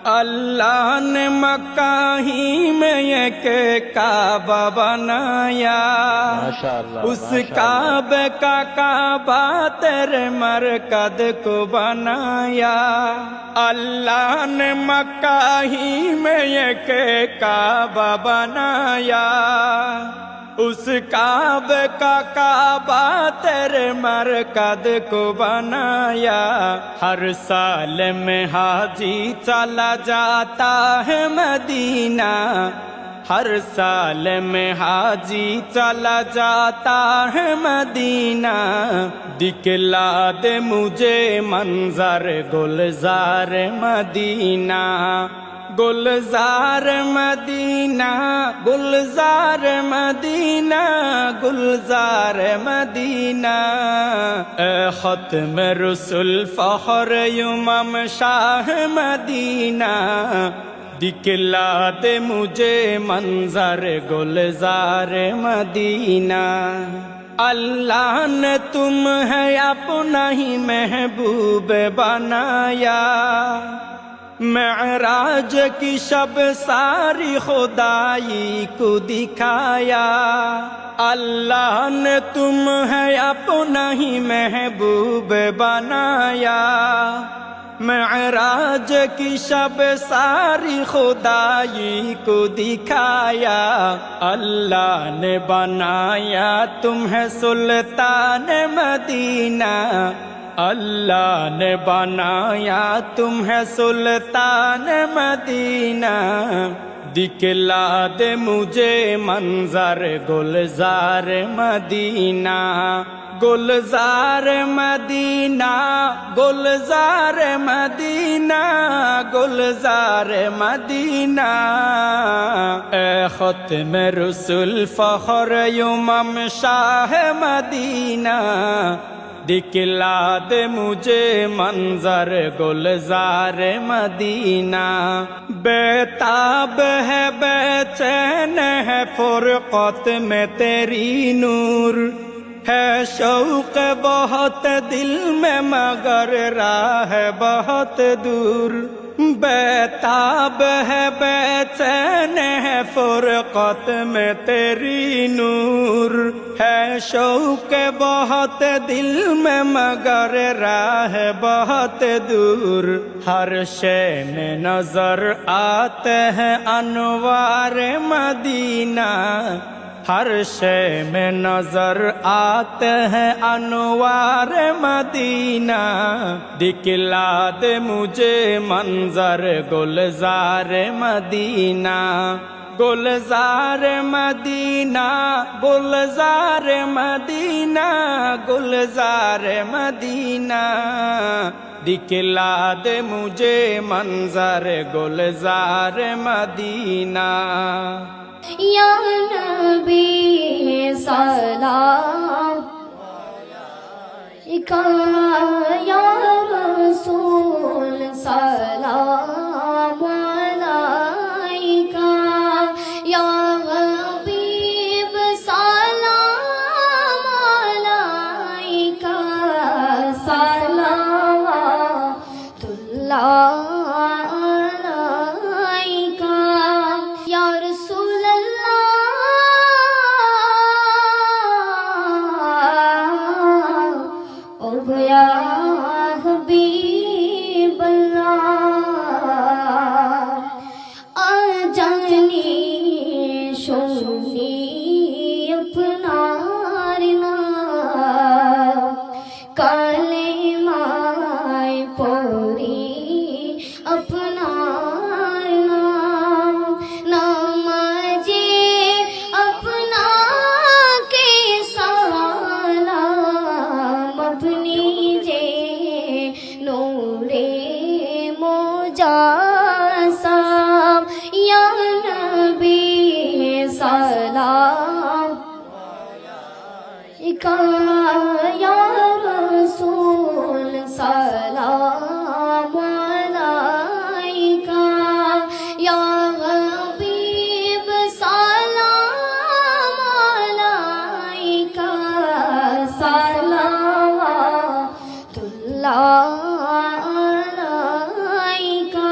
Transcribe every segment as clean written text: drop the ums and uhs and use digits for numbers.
اللہ نے مکہ ہی میں ایک کعبہ بنایا، اس کعبے کا کعبہ تیرے مرکز کو بنایا۔ اللہ نے مکہ ہی میں ایک کعبہ بنایا، اس کعبے کا کعبہ تیرے مرکز کو بنایا۔ ہر سال میں حاجی چلا جاتا ہے مدینہ، ہر سال میں حاجی چلا جاتا ہے مدینہ۔ دکھلا دے مجھے منظر گلزار مدینہ، گلزار مدینہ، گلزار مدینہ، گلزار مدینہ۔ اے ختم رسول فخر امم شاہ مدینہ، دکھلا دے مجھے منظر گلزار مدینہ۔ اللہ نے تمہیں اپنا ہی محبوب بنایا، معراج کی شب ساری خدائی کو دکھایا۔ اللہ نے تمہیں اپنا ہی محبوب بنایا، معراج کی شب ساری خدائی کو دکھایا۔ اللہ نے بنایا تمہیں سلطان مدینہ، اللہ نے بنایا تمہیں سلطان مدینہ۔ دکھلا دے مجھے منظر گلزار مدینہ، گلزار مدینہ، گلزار مدینہ، گلزار مدینہ۔ اے ختم رسول فخر امم شاہ مدینہ، دکھلا دے مجھے منظر گلزار مدینہ۔ بیتاب ہے بے چین ہے فرقت میں تیری نور، ہے شوق بہت دل میں مگر راہ بہت دور۔ بیتاب ہے بے چین ہے فرقت میں تیری نور، ہے شوق بہت دل میں مگر راہ بہت دور۔ ہر شے میں نظر آتے ہیں انوار مدینہ، ہر شے میں نظر آتے ہیں انوار مدینہ۔ دکھلا دے مجھے منظر گلزار مدینہ، گلزار مدینہ، گلزار مدینہ، گلزار مدینہ۔ دکھلا دے مجھے منظر گلزار مدینہ۔ یا نبی سلام علیکہ، یا رسول سلام علیکہ، یا حبیب سلام علیکہ، صلوات اللہ یا رسول سلام علیکہ، یا حبیب سلام علیکہ، صلوات اللہ علیکہ۔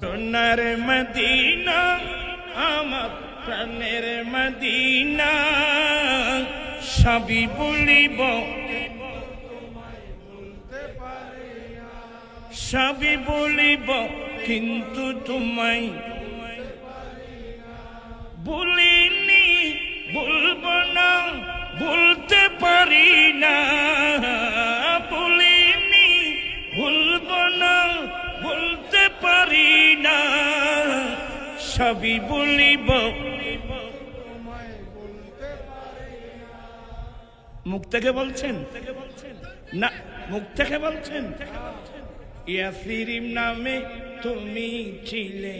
সোনার মদিনা আমার প্রাণের মদিনা সবই বলিব সবই বলিব কিন্তু তোমায় বলিনি বলবো না বলতে পারি না বলিনি বলবো না বলতে পারি না সবই বলিব মুখ থেকে বলছেন না মুখ থেকে বলছেন ইয়াসিরিম নামে তুমি ছিলে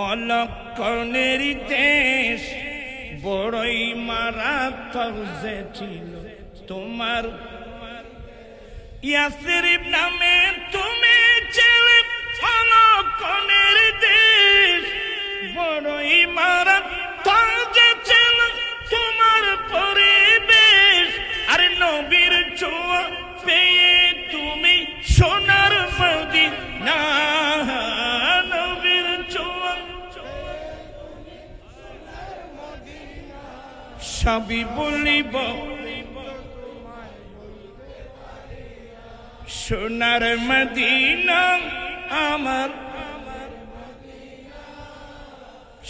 অলক্ষণের দেশ বড়ই মারাত্মক যে ছিল তোমার ইয়াসিরিম নামে তুমি ছিলে অলক্ষণের দেশ বড়ই মারাত্মক যে ছিল তোমার পরিবেশ আর নবীর ছোঁয়া পেয়ে তুমি সোনার মদিনা নবীর ছোঁয়া সবই বলিব সোনার মদিনা আমার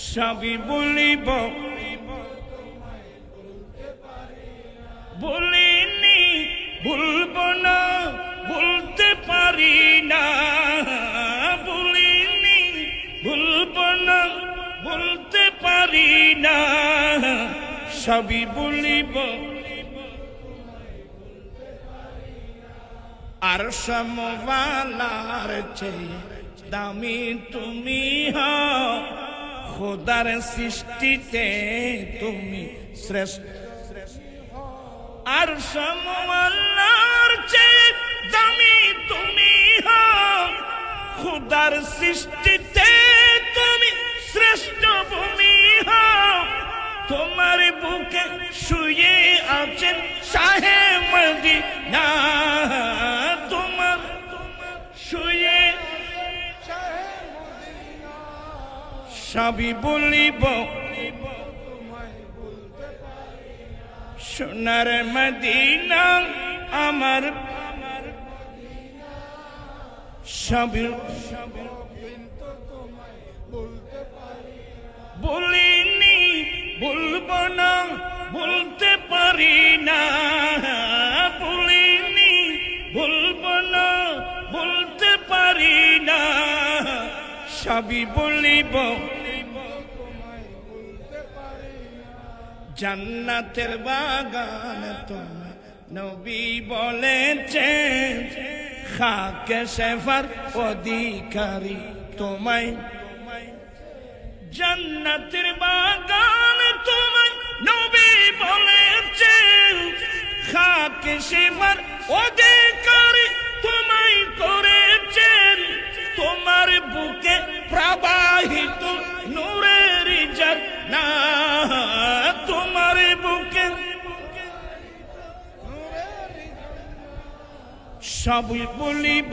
সবই বলিব বলিনি ভুলবো না বলতে পারি না বলিনি ভুলবো না বলতে পারি না সবই বলিব আর সমওয়ালার চেয়ে দামি তুমি হও খোদার সৃষ্টিতে তুমি শ্রেষ্ঠ আর সমওয়ালার চেয়ে দামি তুমি হও খোদার সৃষ্টিতে তুমি শ্রেষ্ঠ ভূমি হও তোমার বুকে শুয়ে আছেন শাহে মদিনা তোমার শুয়ে সবই বলিব সোনার মদিনা আমার সবই বলিনি বলবো না বলতে পারি না বলিনি বলবো না বলতে পারি না সবই বলিব জান্নাতের বাগান তোমায় নবী বলেছেন খাকে সেফার অধিকারী তোমায় জান্নাতের বাগান তোমায় নবী বলেছেন খাকে সেফার অধিকারী তোমায় করেছেন তোমার বুকে প্রবাহিত নূরের জান্নাত তোমার বুকে সবই বলিব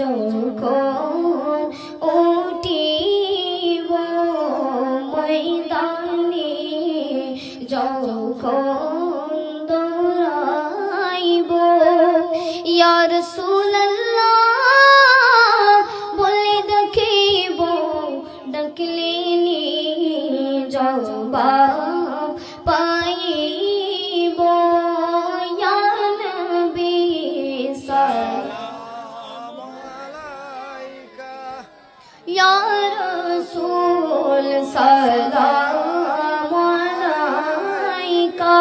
যখন উঠিব ময়দানে যখন দৌড়াইব ইয়া রাসূলুল্লাহ বলে দেখিব ডাকলে নি জবাব পাইব ইয়া নবী সালাম আলাইকা ইয়া রাসূল সালাম আলাইকা